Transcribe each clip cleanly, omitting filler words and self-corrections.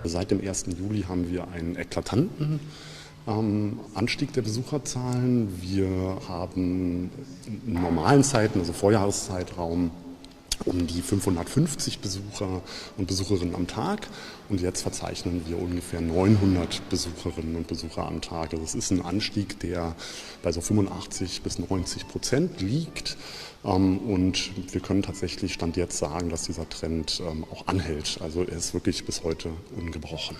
Seit dem 1. Juli haben wir einen eklatanten Anstieg der Besucherzahlen. Wir haben in normalen Zeiten, also Vorjahreszeitraum, um die 550 Besucher und Besucherinnen am Tag. Und jetzt verzeichnen wir ungefähr 900 Besucherinnen und Besucher am Tag. Also es ist ein Anstieg, der bei so 85-90% liegt. Und wir können tatsächlich Stand jetzt sagen, dass dieser Trend auch anhält. Also er ist wirklich bis heute ungebrochen.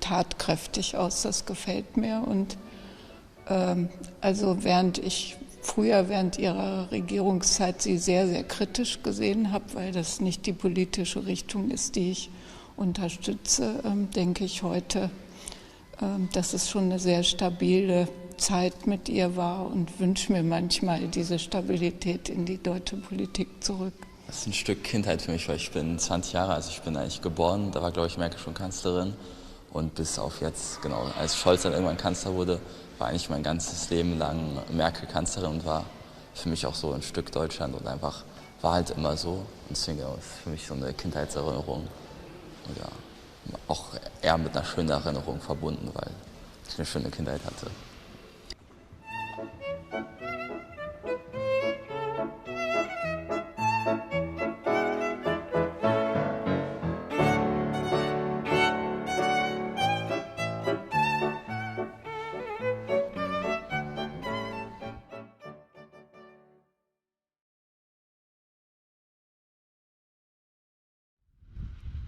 Tatkräftig aus, das gefällt mir. Und also während ihrer Regierungszeit sie sehr, sehr kritisch gesehen habe, weil das nicht die politische Richtung ist, die ich unterstütze, denke ich heute, dass es schon eine sehr stabile Zeit mit ihr war und wünsche mir manchmal diese Stabilität in die deutsche Politik zurück. Das ist ein Stück Kindheit für mich, weil ich bin 20 Jahre, also ich bin eigentlich geboren, da war, glaube ich, Merkel schon Kanzlerin. Und bis auf jetzt, genau, als Scholz dann irgendwann Kanzler wurde, war eigentlich mein ganzes Leben lang Merkel Kanzlerin und war für mich auch so ein Stück Deutschland und einfach war halt immer so. Und deswegen ist es für mich so eine Kindheitserinnerung. Und ja, auch eher mit einer schönen Erinnerung verbunden, weil ich eine schöne Kindheit hatte.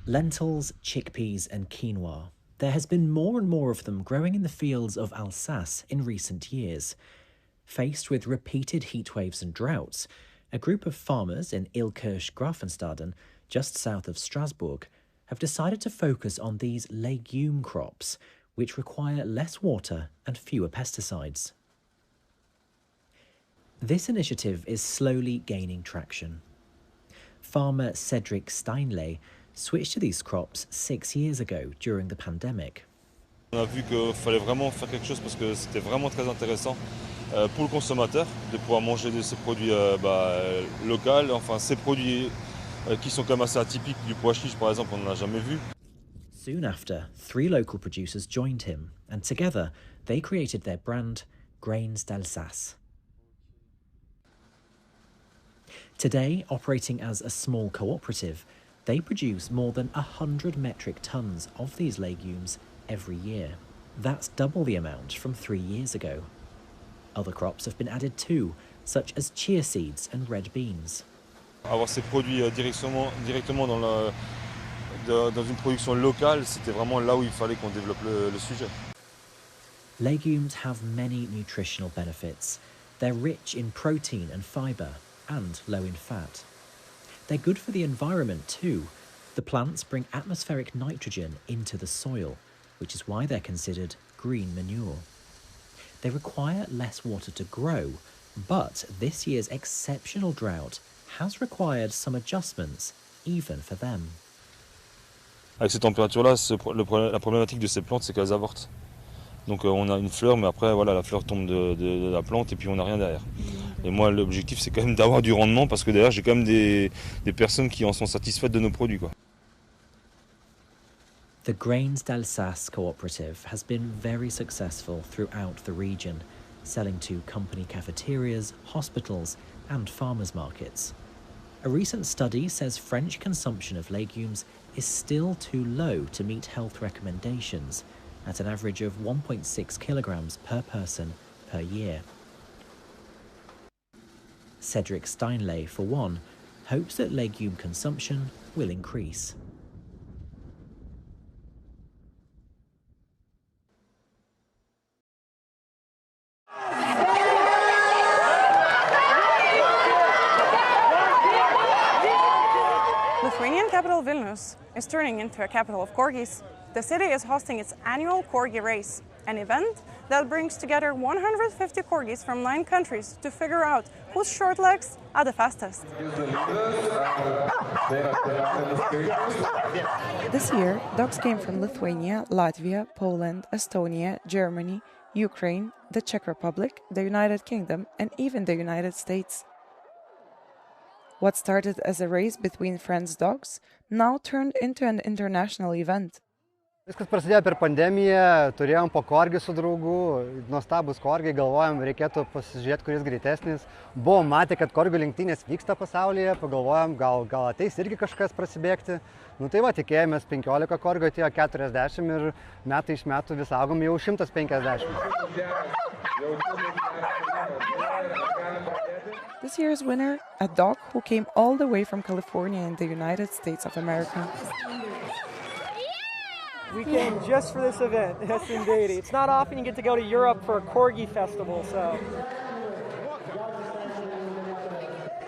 Lentils, chickpeas and quinoa. There has been more and more of them growing in the fields of Alsace in recent years. Faced with repeated heatwaves and droughts, a group of farmers in Ilkirch-Grafenstaden, just south of Strasbourg, have decided to focus on these legume crops, which require less water and fewer pesticides. This initiative is slowly gaining traction. Farmer Cedric Steinley switched to these crops 6 years ago during the pandemic. On a vu qu'il fallait vraiment faire quelque chose parce que c'était vraiment très intéressant pour le consommateur de pouvoir manger de ces produits locaux, enfin ces produits qui sont quand même assez atypiques. Du pois chiche par exemple, on n'en a jamais vu. Soon after, 3 local producers joined him, and together they created their brand, Grains d'Alsace. Today, operating as a small cooperative, they produce more than 100 metric tons of these legumes every year. That's double the amount from 3 years ago. Other crops have been added too, such as chia seeds and red beans. Avoir ces produits directement dans une production locale, c'était vraiment là où il fallait qu'on développe le sujet. Legumes have many nutritional benefits. They're rich in protein and fibre, and low in fat. They're good for the environment too. The plants bring atmospheric nitrogen into the soil, which is why they're considered green manure. They require less water to grow, but this year's exceptional drought has required some adjustments, even for them. Avec ces températures-là, la problématique de ces plantes, c'est qu'elles avortent. Donc on a une fleur, mais après voilà, la fleur tombe de la plante et puis on n'a rien derrière. Et moi l'objectif c'est quand même d'avoir du rendement parce que derrière j'ai quand même des personnes qui en sont satisfaites de nos produits, quoi. The Grains d'Alsace cooperative has been very successful throughout the region, selling to company cafeterias, hospitals and farmers markets. A recent study says French consumption of legumes is still too low to meet health recommendations, at an average of 1.6 kilograms per person per year. Cedric Steinley, for one, hopes that legume consumption will increase. Lithuanian capital Vilnius is turning into a capital of corgis. The city is hosting its annual corgi race, an event that brings together 150 corgis from 9 countries to figure out whose short legs are the fastest. This year, dogs came from Lithuania, Latvia, Poland, Estonia, Germany, Ukraine, the Czech Republic, the United Kingdom, and even the United States. What started as a race between friends' dogs now turned into an international event. Viskas prasidėjo per pandemiją, turėjom po korgį su draugu, nuostabus korgiai, galvojom, reikėtų pasižiūrėti, kuris greitesnis. Buvom matę, kad korgių lenktynės vyksta pasaulyje, pagalvojom, gal ateis irgi kažkas prasibėgti. Nu tai va, tikėjomės 15 korgių, atėjo 40 ir metai iš metų vis augom jau 150. This year's winner, a dog who came all the way from California in the United States of America. We came just for this event, yes indeed. It's not often you get to go to Europe for a corgi festival, so.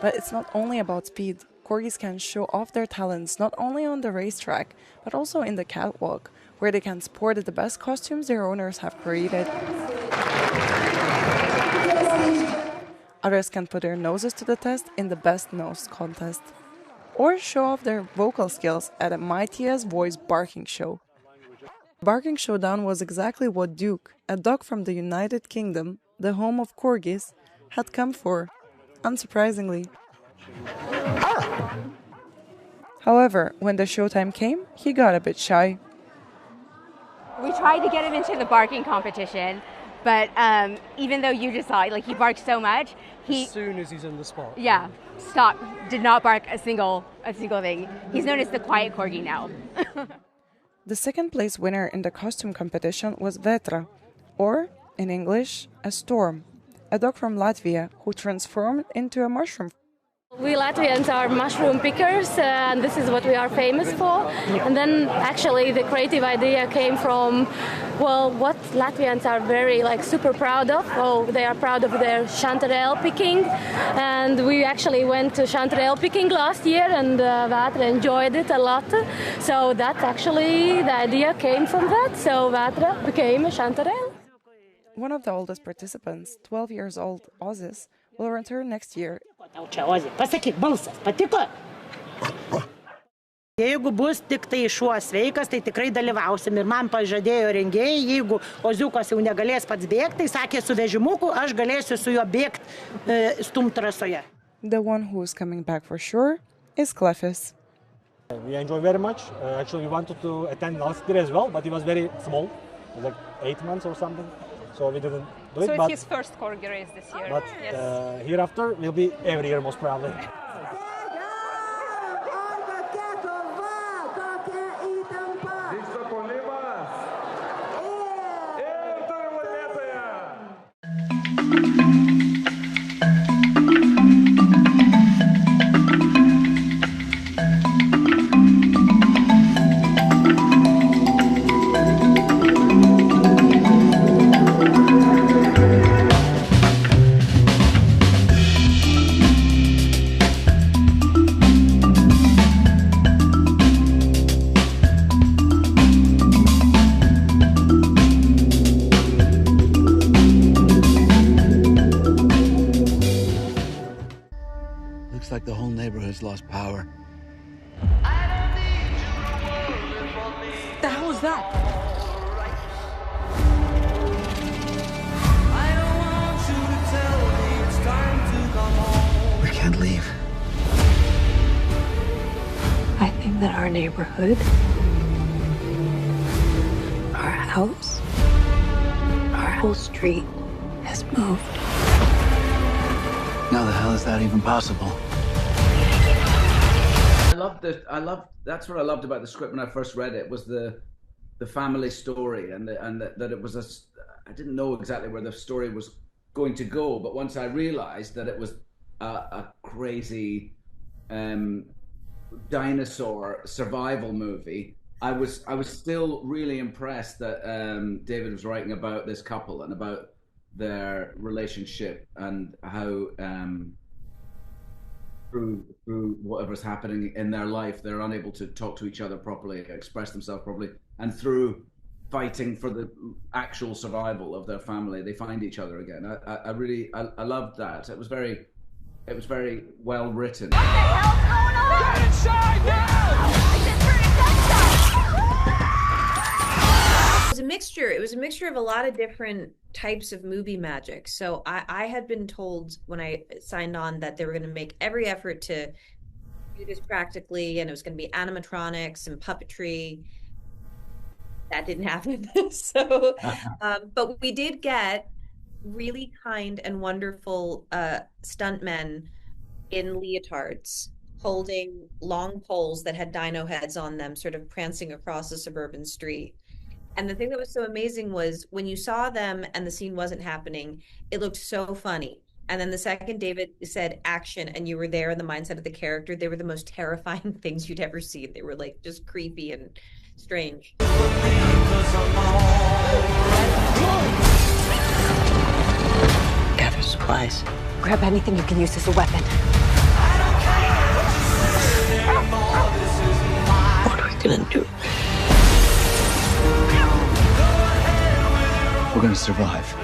But it's not only about speed. Corgis can show off their talents not only on the racetrack, but also in the catwalk, where they can sport the best costumes their owners have created. Others can put their noses to the test in the Best Nose contest, or show off their vocal skills at a Mighty as Voice barking show. Barking Showdown was exactly what Duke, a dog from the United Kingdom, the home of corgis, had come for, unsurprisingly. However, when the showtime came, he got a bit shy. We tried to get him into the barking competition, but even though you just saw, like, he barked so much, as soon as he's in the spot. Yeah, stopped, did not bark a single thing. He's known as the quiet corgi now. The second place winner in the costume competition was Vetra, or, in English, a storm, a dog from Latvia who transformed into a mushroom. We Latvians are mushroom pickers, and this is what we are famous for. And then actually the creative idea came from, well, what Latvians are very super proud of. Well, they are proud of their chanterelle picking, and we actually went to chanterelle picking last year, and Vatra enjoyed it a lot. So that actually, the idea came from that, so Vatra became a chanterelle. One of the oldest participants, 12 years old, Ozis, will return next year. Pasakyk, balsas patiko? Jeigu bus tik tai šuo sveikas, tai tikrai dalyvausim. Ir man pažadėjo rengėjai, jeigu oziukas jau negalės pats bėgti, tai sakė su vežimuku, aš galėsiu su juo bėgti stumtrasoje. The one who is coming back for sure is Clefis. We enjoy very much. Actually, we wanted to attend last year as well, but it was very small. It was like 8 months or something. So we didn't do it. So it's his first corgi race this year. But yes. Hereafter will be every year most probably. Like the whole neighborhood's lost power. The hell was that? We can't leave. I think that our neighborhood, our house, our whole street has moved. How the hell is that even possible? That's what I loved about the script when I first read it, was the family story, and that it was I didn't know exactly where the story was going to go, but once I realized that it was a crazy dinosaur survival movie, I was still really impressed that David was writing about this couple and about their relationship and how through whatever's happening in their life, they're unable to talk to each other properly, express themselves properly, and through fighting for the actual survival of their family, they find each other again. I loved that. It was very well written. What the hell's going on? Get inside now! a mixture. It was a mixture of a lot of different types of movie magic. So I had been told when I signed on that they were going to make every effort to do this practically, and it was going to be animatronics and puppetry. That didn't happen. So, but we did get really kind and wonderful stuntmen in leotards holding long poles that had dino heads on them, sort of prancing across a suburban street. And the thing that was so amazing was when you saw them and the scene wasn't happening, it looked so funny. And then the second David said action and you were there in the mindset of the character, they were the most terrifying things you'd ever seen. They were like just creepy and strange. Gather supplies. Grab anything you can use as a weapon. What are we gonna do? We're gonna survive.